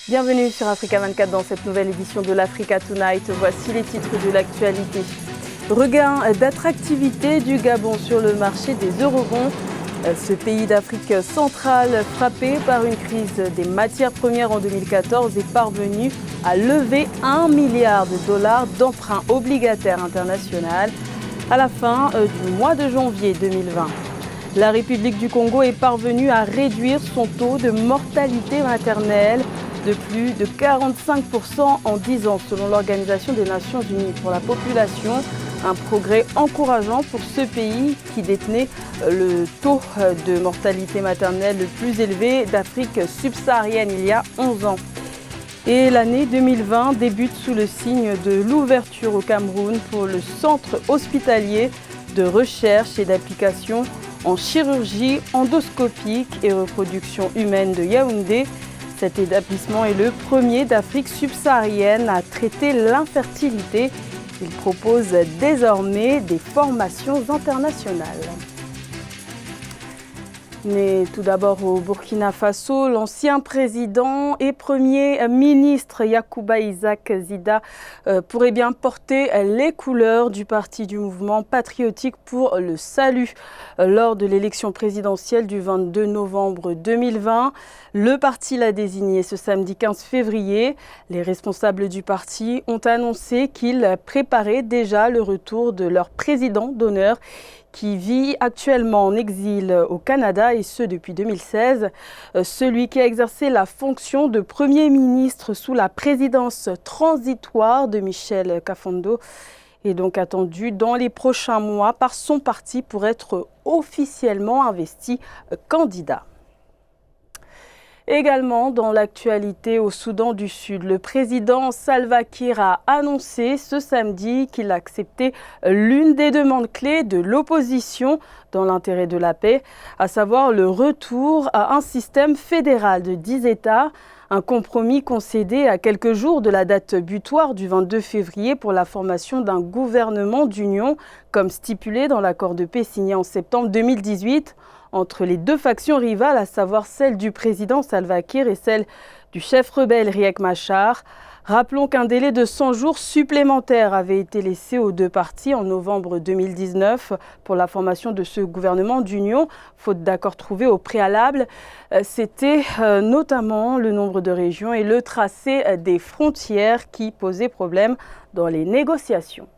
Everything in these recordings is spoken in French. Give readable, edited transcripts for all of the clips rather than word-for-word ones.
Bienvenue sur Africa 24 dans cette nouvelle édition de l'Africa Tonight. Voici les titres de l'actualité. Regain d'attractivité du Gabon sur le marché des eurobonds. Ce pays d'Afrique centrale, frappé par une crise des matières premières en 2014, est parvenu à lever 1 milliard de dollars d'emprunts obligataires internationaux à la fin du mois de janvier 2020. La République du Congo est parvenue à réduire son taux de mortalité maternelle de plus de 45% en 10 ans, selon l'Organisation des Nations Unies pour la population. Un progrès encourageant pour ce pays qui détenait le taux de mortalité maternelle le plus élevé d'Afrique subsaharienne il y a 11 ans. Et l'année 2020 débute sous le signe de l'ouverture au Cameroun pour le centre hospitalier de recherche et d'application en chirurgie endoscopique et reproduction humaine de Yaoundé. Cet établissement est le premier d'Afrique subsaharienne à traiter l'infertilité. Il propose désormais des formations internationales. Mais tout d'abord au Burkina Faso, l'ancien président et premier ministre Yacouba Isaac Zida pourrait bien porter les couleurs du parti du mouvement patriotique pour le salut. Lors de l'élection présidentielle du 22 novembre 2020, le parti l'a désigné ce samedi 15 février. Les responsables du parti ont annoncé qu'ils préparaient déjà le retour de leur président d'honneur qui vit actuellement en exil au Canada et ce depuis 2016. Celui qui a exercé la fonction de Premier ministre sous la présidence transitoire de Michel Kafando est donc attendu dans les prochains mois par son parti pour être officiellement investi candidat. Également dans l'actualité au Soudan du Sud, le président Salva Kiir a annoncé ce samedi qu'il acceptait l'une des demandes clés de l'opposition dans l'intérêt de la paix, à savoir le retour à un système fédéral de 10 États, un compromis concédé à quelques jours de la date butoir du 22 février pour la formation d'un gouvernement d'union, comme stipulé dans l'accord de paix signé en septembre 2018. Entre les deux factions rivales, à savoir celle du président Salva Kiir et celle du chef rebelle Riek Machar. Rappelons qu'un délai de 100 jours supplémentaires avait été laissé aux deux parties en novembre 2019 pour la formation de ce gouvernement d'union, faute d'accord trouvé au préalable. C'était notamment le nombre de régions et le tracé des frontières qui posaient problème dans les négociations.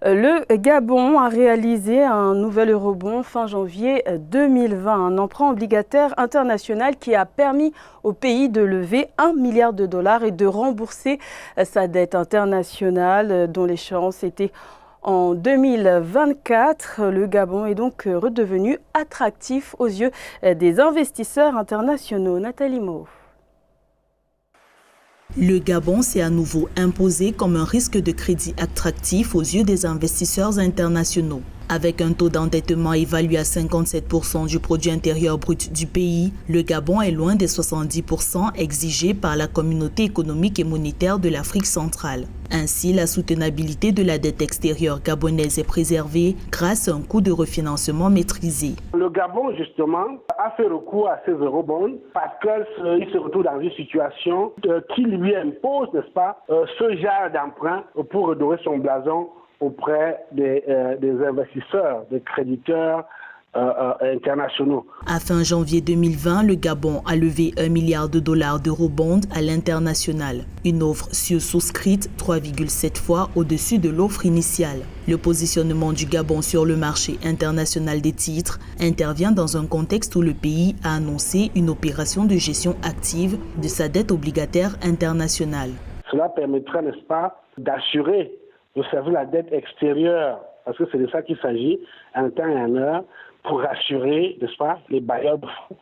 Le Gabon a réalisé un nouvel eurobond fin janvier 2020, un emprunt obligataire international qui a permis au pays de lever 1 milliard de dollars et de rembourser sa dette internationale dont l'échéance était en 2024. Le Gabon est donc redevenu attractif aux yeux des investisseurs internationaux. Nathalie Mo. Le Gabon s'est à nouveau imposé comme un risque de crédit attractif aux yeux des investisseurs internationaux. Avec un taux d'endettement évalué à 57% du produit intérieur brut du pays, le Gabon est loin des 70% exigés par la communauté économique et monétaire de l'Afrique centrale. Ainsi, la soutenabilité de la dette extérieure gabonaise est préservée grâce à un coût de refinancement maîtrisé. Le Gabon, justement, a fait recours à ces eurobonds parce qu'il se retrouve dans une situation qui lui impose, n'est-ce pas, ce genre d'emprunt pour redorer son blason auprès des investisseurs, des créditeurs internationaux. À fin janvier 2020, le Gabon a levé 1 milliard de dollars d'eurobonds à l'international. Une offre souscrite 3,7 fois au-dessus de l'offre initiale. Le positionnement du Gabon sur le marché international des titres intervient dans un contexte où le pays a annoncé une opération de gestion active de sa dette obligataire internationale. Cela permettra, n'est-ce pas, d'assurer de servir la dette extérieure, parce que c'est de ça qu'il s'agit, en temps et en heure, pour rassurer, n'est-ce pas, les bailleurs de fonds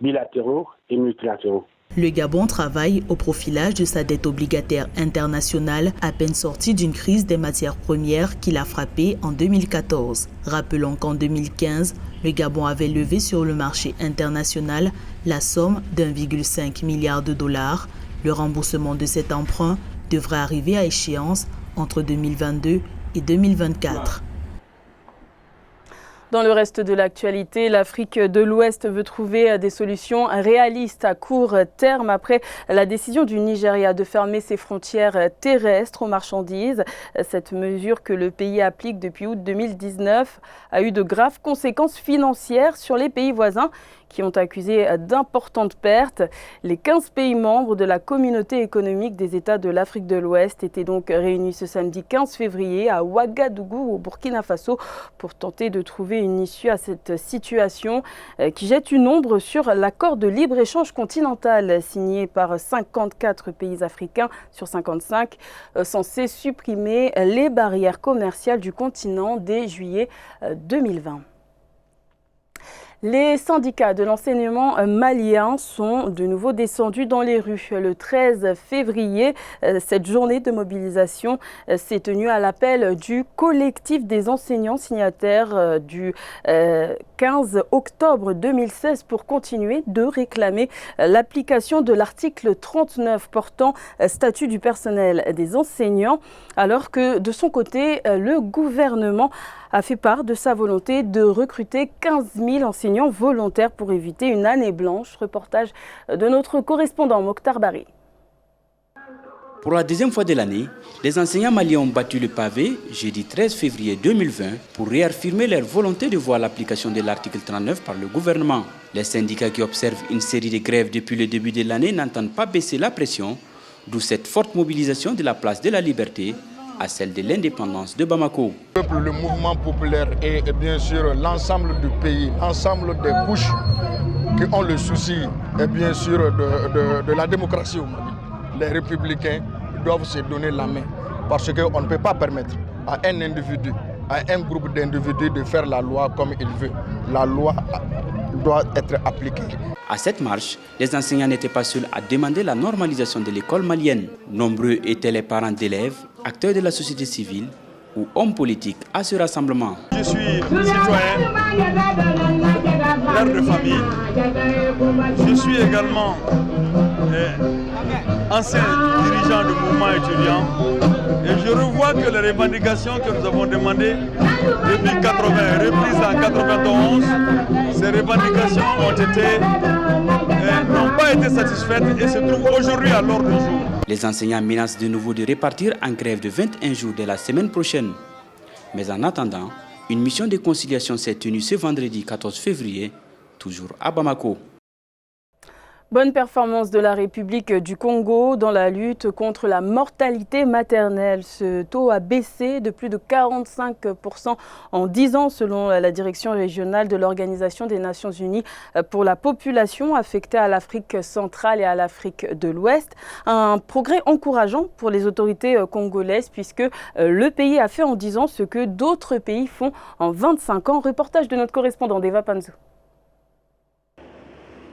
bilatéraux et multilatéraux. Le Gabon travaille au profilage de sa dette obligataire internationale, à peine sortie d'une crise des matières premières qui l'a frappé en 2014. Rappelons qu'en 2015, le Gabon avait levé sur le marché international la somme d'1,5 milliard de dollars. Le remboursement de cet emprunt devrait arriver à échéance entre 2022 et 2024. Dans le reste de l'actualité, l'Afrique de l'Ouest veut trouver des solutions réalistes à court terme après la décision du Nigeria de fermer ses frontières terrestres aux marchandises. Cette mesure que le pays applique depuis août 2019 a eu de graves conséquences financières sur les pays voisins qui ont accusé d'importantes pertes. Les 15 pays membres de la communauté économique des États de l'Afrique de l'Ouest étaient donc réunis ce samedi 15 février à Ouagadougou, au Burkina Faso, pour tenter de trouver une issue à cette situation qui jette une ombre sur l'accord de libre-échange continental signé par 54 pays africains sur 55, censé supprimer les barrières commerciales du continent dès juillet 2020. Les syndicats de l'enseignement malien sont de nouveau descendus dans les rues. Le 13 février, cette journée de mobilisation s'est tenue à l'appel du collectif des enseignants signataires du 15 octobre 2016 pour continuer de réclamer l'application de l'article 39 portant statut du personnel des enseignants, alors que de son côté, le gouvernement a fait part de sa volonté de recruter 15 000 enseignants volontaires pour éviter une année blanche. Reportage de notre correspondant Mokhtar Bari. Pour la deuxième fois de l'année, les enseignants maliens ont battu le pavé jeudi 13 février 2020 pour réaffirmer leur volonté de voir l'application de l'article 39 par le gouvernement. Les syndicats qui observent une série de grèves depuis le début de l'année n'entendent pas baisser la pression, d'où cette forte mobilisation de la place de la Liberté à celle de l'indépendance de Bamako. Le mouvement populaire et bien sûr l'ensemble du pays, l'ensemble des couches qui ont le souci et bien sûr de la démocratie au Mali. Les républicains doivent se donner la main parce qu'on ne peut pas permettre à un individu, à un groupe d'individus de faire la loi comme il veut. La loi doit être appliquée. À cette marche, les enseignants n'étaient pas seuls à demander la normalisation de l'école malienne. Nombreux étaient les parents d'élèves, acteurs de la société civile ou hommes politiques à ce rassemblement. Je suis citoyen, père de famille. Je suis également ancien dirigeant du mouvement étudiant. Et je revois que les revendications que nous avons demandées depuis 80, reprises en 91, ces revendications n'ont pas été satisfaites et se trouvent aujourd'hui à l'ordre du jour. Les enseignants menacent de nouveau de repartir en grève de 21 jours dès la semaine prochaine. Mais en attendant, une mission de conciliation s'est tenue ce vendredi 14 février, toujours à Bamako. Bonne performance de la République du Congo dans la lutte contre la mortalité maternelle. Ce taux a baissé de plus de 45% en 10 ans selon la direction régionale de l'Organisation des Nations Unies pour la population affectée à l'Afrique centrale et à l'Afrique de l'Ouest. Un progrès encourageant pour les autorités congolaises puisque le pays a fait en 10 ans ce que d'autres pays font en 25 ans. Reportage de notre correspondant Deva Panzo.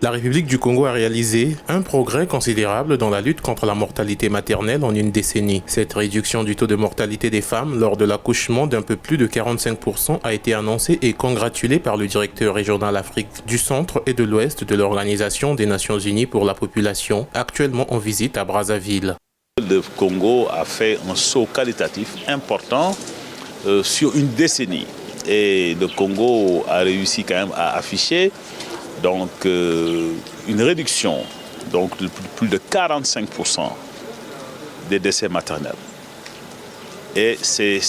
La République du Congo a réalisé un progrès considérable dans la lutte contre la mortalité maternelle en une décennie. Cette réduction du taux de mortalité des femmes lors de l'accouchement d'un peu plus de 45% a été annoncée et congratulée par le directeur régional Afrique du Centre et de l'Ouest de l'Organisation des Nations Unies pour la population, actuellement en visite à Brazzaville. Le Congo a fait un saut qualitatif important sur une décennie. Et le Congo a réussi quand même à afficher une réduction de plus de 45% des décès maternels. Et c'est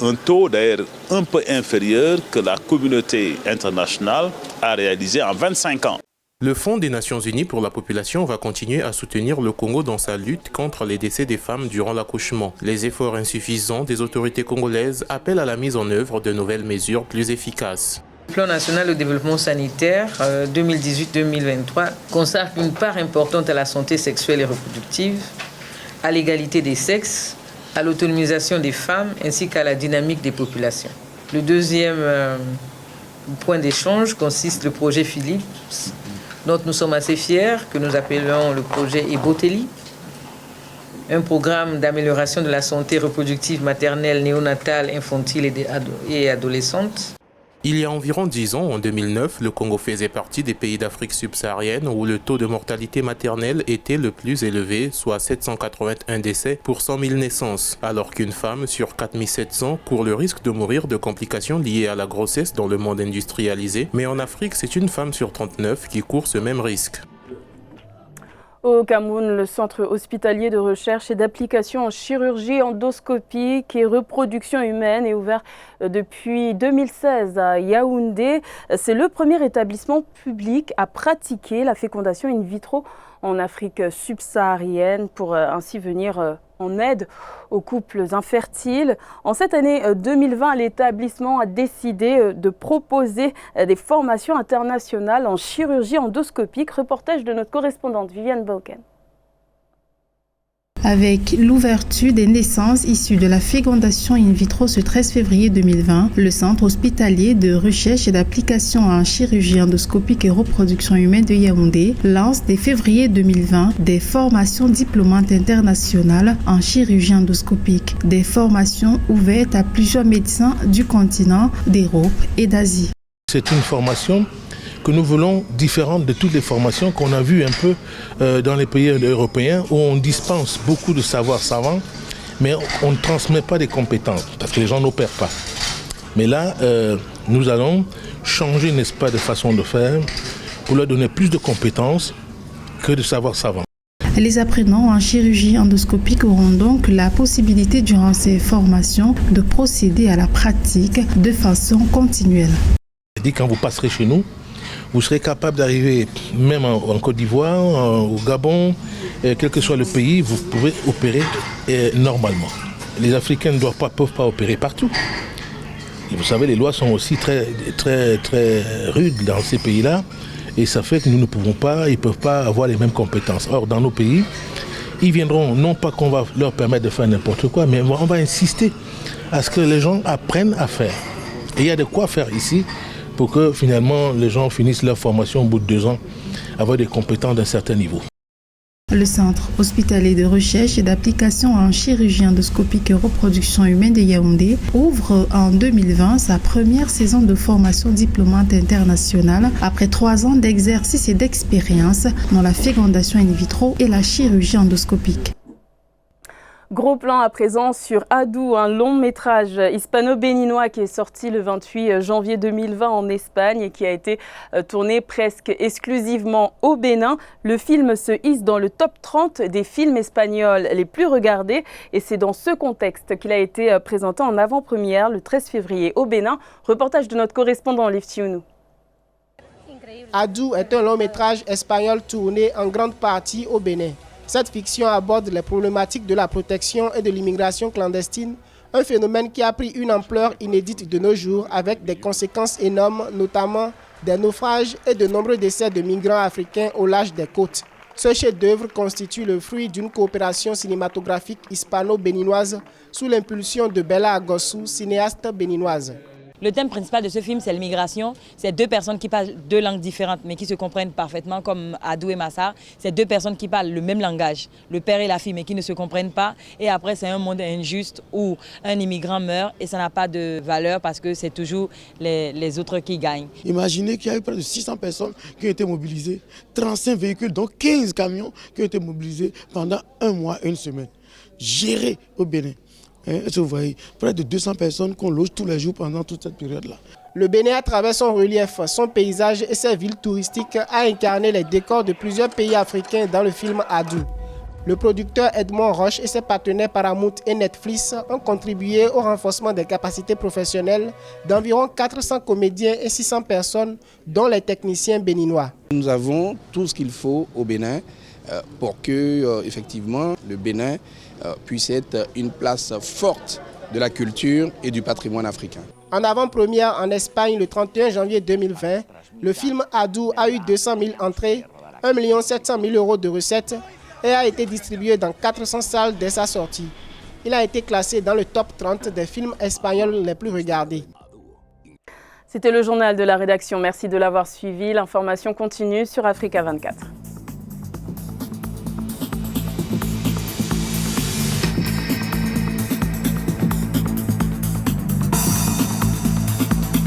un taux d'ailleurs un peu inférieur que la communauté internationale a réalisé en 25 ans. Le Fonds des Nations Unies pour la population va continuer à soutenir le Congo dans sa lutte contre les décès des femmes durant l'accouchement. Les efforts insuffisants des autorités congolaises appellent à la mise en œuvre de nouvelles mesures plus efficaces. Le plan national de développement sanitaire 2018-2023 consacre une part importante à la santé sexuelle et reproductive, à l'égalité des sexes, à l'autonomisation des femmes ainsi qu'à la dynamique des populations. Le deuxième point d'échange consiste le projet Philips, dont nous sommes assez fiers, que nous appelons le projet Eboteli, un programme d'amélioration de la santé reproductive maternelle, néonatale, infantile et adolescente. Il y a environ 10 ans, en 2009, le Congo faisait partie des pays d'Afrique subsaharienne où le taux de mortalité maternelle était le plus élevé, soit 781 décès pour 100 000 naissances, alors qu'une femme sur 4700 court le risque de mourir de complications liées à la grossesse dans le monde industrialisé. Mais en Afrique, c'est une femme sur 39 qui court ce même risque. Au Cameroun, le centre hospitalier de recherche et d'application en chirurgie endoscopique et reproduction humaine est ouvert depuis 2016 à Yaoundé. C'est le premier établissement public à pratiquer la fécondation in vitro en Afrique subsaharienne pour ainsi venir en aide aux couples infertiles. En cette année 2020, l'établissement a décidé de proposer des formations internationales en chirurgie endoscopique. Reportage de notre correspondante Viviane Bauken. Avec l'ouverture des naissances issues de la fécondation in vitro ce 13 février 2020, le Centre hospitalier de recherche et d'application en chirurgie endoscopique et reproduction humaine de Yaoundé lance dès février 2020 des formations diplômantes internationales en chirurgie endoscopique, des formations ouvertes à plusieurs médecins du continent, d'Europe et d'Asie. C'est une formation que nous voulons différente de toutes les formations qu'on a vues un peu dans les pays européens où on dispense beaucoup de savoirs savants, mais on ne transmet pas des compétences parce que les gens n'opèrent pas. Mais là, nous allons changer, n'est-ce pas, de façon de faire pour leur donner plus de compétences que de savoirs savants. Les apprenants en chirurgie endoscopique auront donc la possibilité durant ces formations de procéder à la pratique de façon continuelle. Quand vous passerez chez nous, vous serez capable d'arriver même en Côte d'Ivoire, au Gabon, quel que soit le pays, vous pouvez opérer normalement. Les Africains ne peuvent pas opérer partout. Et vous savez, les lois sont aussi très rudes dans ces pays-là. Et ça fait que nous ne pouvons pas, ils ne peuvent pas avoir les mêmes compétences. Or, dans nos pays, ils viendront, non pas qu'on va leur permettre de faire n'importe quoi, mais on va insister à ce que les gens apprennent à faire. Et il y a de quoi faire ici, pour que finalement les gens finissent leur formation au bout de 2 ans, avoir des compétences d'un certain niveau. Le Centre hospitalier de recherche et d'application en chirurgie endoscopique et reproduction humaine de Yaoundé ouvre en 2020 sa première saison de formation diplômante internationale après 3 ans d'exercice et d'expérience dans la fécondation in vitro et la chirurgie endoscopique. Gros plan à présent sur Adou, un long métrage hispano-béninois qui est sorti le 28 janvier 2020 en Espagne et qui a été tourné presque exclusivement au Bénin. Le film se hisse dans le top 30 des films espagnols les plus regardés et c'est dans ce contexte qu'il a été présenté en avant-première le 13 février au Bénin. Reportage de notre correspondant Liv Tiounou. Adou est un long métrage espagnol tourné en grande partie au Bénin. Cette fiction aborde les problématiques de la protection et de l'immigration clandestine, un phénomène qui a pris une ampleur inédite de nos jours avec des conséquences énormes, notamment des naufrages et de nombreux décès de migrants africains au large des côtes. Ce chef-d'œuvre constitue le fruit d'une coopération cinématographique hispano-béninoise sous l'impulsion de Bella Agossou, cinéaste béninoise. Le thème principal de ce film, c'est l'immigration. C'est 2 personnes qui parlent 2 langues différentes, mais qui se comprennent parfaitement, comme Adou et Massa. C'est 2 personnes qui parlent le même langage, le père et la fille, mais qui ne se comprennent pas. Et après, c'est un monde injuste où un immigrant meurt et ça n'a pas de valeur parce que c'est toujours les autres qui gagnent. Imaginez qu'il y a eu près de 600 personnes qui ont été mobilisées, 35 véhicules, donc 15 camions qui ont été mobilisés pendant 1 mois et 1 semaine, gérés au Bénin. Vous voyez, près de 200 personnes qu'on loge tous les jours pendant toute cette période-là. Le Bénin, à travers son relief, son paysage et ses villes touristiques, a incarné les décors de plusieurs pays africains dans le film Adou. Le producteur Edmond Roche et ses partenaires Paramount et Netflix ont contribué au renforcement des capacités professionnelles d'environ 400 comédiens et 600 personnes, dont les techniciens béninois. Nous avons tout ce qu'il faut au Bénin pour que, effectivement, le Bénin puisse être une place forte de la culture et du patrimoine africain. En avant-première en Espagne le 31 janvier 2020, le film Adou a eu 200 000 entrées, 1 700 000 € de recettes et a été distribué dans 400 salles dès sa sortie. Il a été classé dans le top 30 des films espagnols les plus regardés. C'était le journal de la rédaction. Merci de l'avoir suivi. L'information continue sur Africa 24.